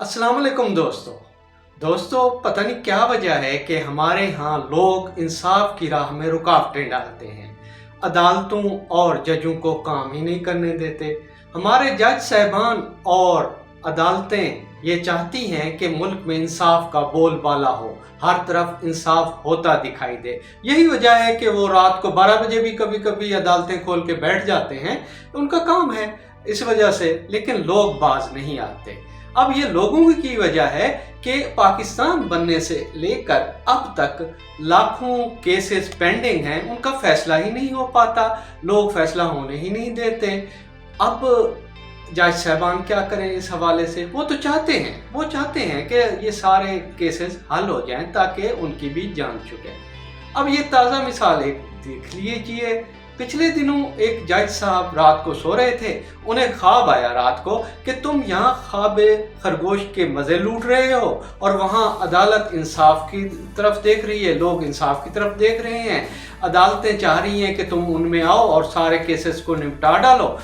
अस्सलाम वालेकुम दोस्तों पता नहीं क्या वजह है कि हमारे यहाँ लोग इंसाफ की राह में रुकावटें डालते हैं। अदालतों और जजों को काम ही नहीं करने देते। हमारे जज साहबान और अदालतें ये चाहती हैं कि मुल्क में इंसाफ का बोलबाला हो, हर तरफ इंसाफ होता दिखाई दे। यही वजह है कि वो रात को 12 बजे भी कभी कभी अदालतें खोल के बैठ जाते हैं, उनका काम है इस वजह से, लेकिन लोग बाज नहीं आते। अब ये लोगों की वजह है कि पाकिस्तान बनने से लेकर अब तक लाखों केसेस पेंडिंग हैं, उनका फैसला ही नहीं हो पाता, लोग फैसला होने ही नहीं देते। अब जज साहबान क्या करें इस हवाले से? वो चाहते हैं कि ये सारे केसेस हल हो जाएं ताकि उनकी भी जान छूटे। अब ये ताज़ा मिसाल एक देख लीजिए। पिछले दिनों एक जज साहब रात को सो रहे थे, उन्हें ख्वाब आया रात को कि तुम यहाँ ख्वाबे खरगोश के मज़े लूट रहे हो और वहाँ अदालत इंसाफ की तरफ देख रही है, लोग इंसाफ की तरफ देख रहे हैं, अदालतें चाह रही हैं कि तुम उनमें आओ और सारे केसेस को निपटा डालो।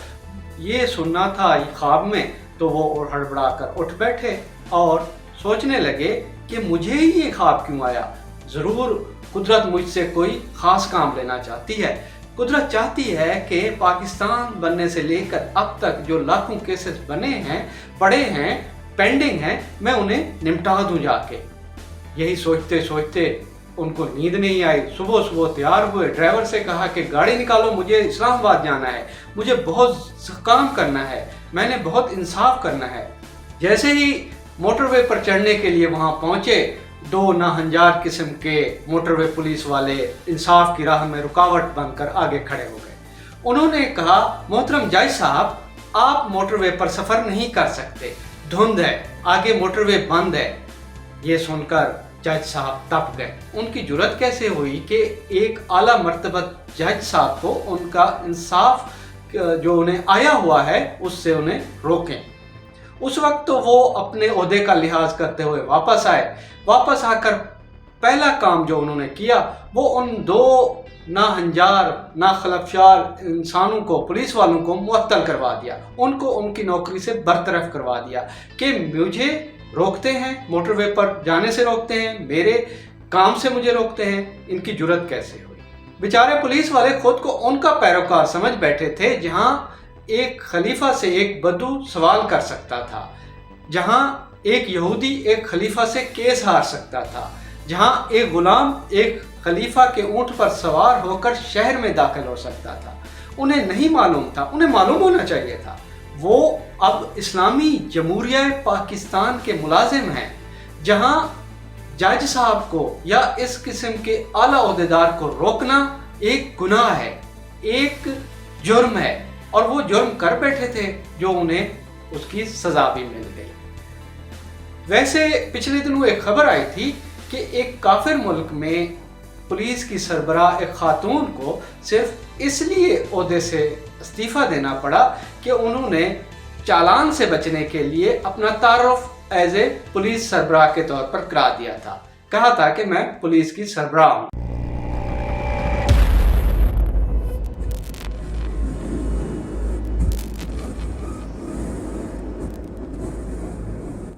ये सुनना था ख्वाब में, तो वो हड़बड़ा कर उठ बैठे और सोचने लगे कि मुझे ही ये ख्वाब क्यों आया, ज़रूर कुदरत मुझसे कोई ख़ास काम लेना चाहती है। कुदरत चाहती है कि पाकिस्तान बनने से लेकर अब तक जो लाखों केसेस बने हैं, पड़े हैं, पेंडिंग हैं, मैं उन्हें निपटा दूं जाके। यही सोचते सोचते उनको नींद नहीं आई। सुबह सुबह तैयार हुए, ड्राइवर से कहा कि गाड़ी निकालो, मुझे इस्लामाबाद जाना है, मुझे बहुत काम करना है, मैंने बहुत इंसाफ करना है। जैसे ही मोटरवे पर चढ़ने के लिए वहाँ पहुँचे, दो नाहंजार किस्म के मोटरवे पुलिस वाले इंसाफ की राह में रुकावट बनकर आगे खड़े हो गए। उन्होंने कहा, मोहतरम जज साहब, आप मोटरवे पर सफ़र नहीं कर सकते, धुंध है, आगे मोटरवे बंद है। ये सुनकर जज साहब तप गए। उनकी जुर्रत कैसे हुई कि एक आला मर्तबत जज साहब को उनका इंसाफ जो उन्हें आया हुआ है उससे उन्हें रोकें। उस वक्त तो वो अपने ओहदे का लिहाज करते हुए वापस आए। वापस आकर पहला काम जो उन्होंने किया वो उन दो नाहंजार नाखलफशार इंसानों को, पुलिस वालों को मुअत्तल करवा दिया, उनको उनकी नौकरी से बरतरफ करवा दिया कि मुझे रोकते हैं, मोटरवे पर जाने से रोकते हैं, मेरे काम से मुझे रोकते हैं, इनकी जुर्रत कैसे हुई। बेचारे पुलिस वाले खुद को उनका पैरोकार समझ बैठे थे, जहाँ एक खलीफा से एक बदू सवाल कर सकता था, जहाँ एक यहूदी एक खलीफा से केस हार सकता था, जहाँ एक गुलाम एक खलीफा के ऊंट पर सवार होकर शहर में दाखिल हो सकता था। उन्हें नहीं मालूम था, उन्हें मालूम होना चाहिए था। वो अब इस्लामी जमहूरिया पाकिस्तान के मुलाजिम हैं, जहाँ जज साहब को या इस किस्म के आला ओहदेदार को रोकना एक गुनाह है, एक जुर्म है, और वो जुर्म कर बैठे थे जो उन्हें उसकी सजा भी मिल गई। वैसे पिछले दिनों एक खबर आई थी कि एक काफिर मुल्क में पुलिस की सरबराह एक खातून को सिर्फ इसलिए ओहदे से इस्तीफा देना पड़ा कि उन्होंने चालान से बचने के लिए अपना तारुफ एज ए पुलिस सरबराह के तौर पर करा दिया था। कहा था कि मैं पुलिस की सरबराह हूँ।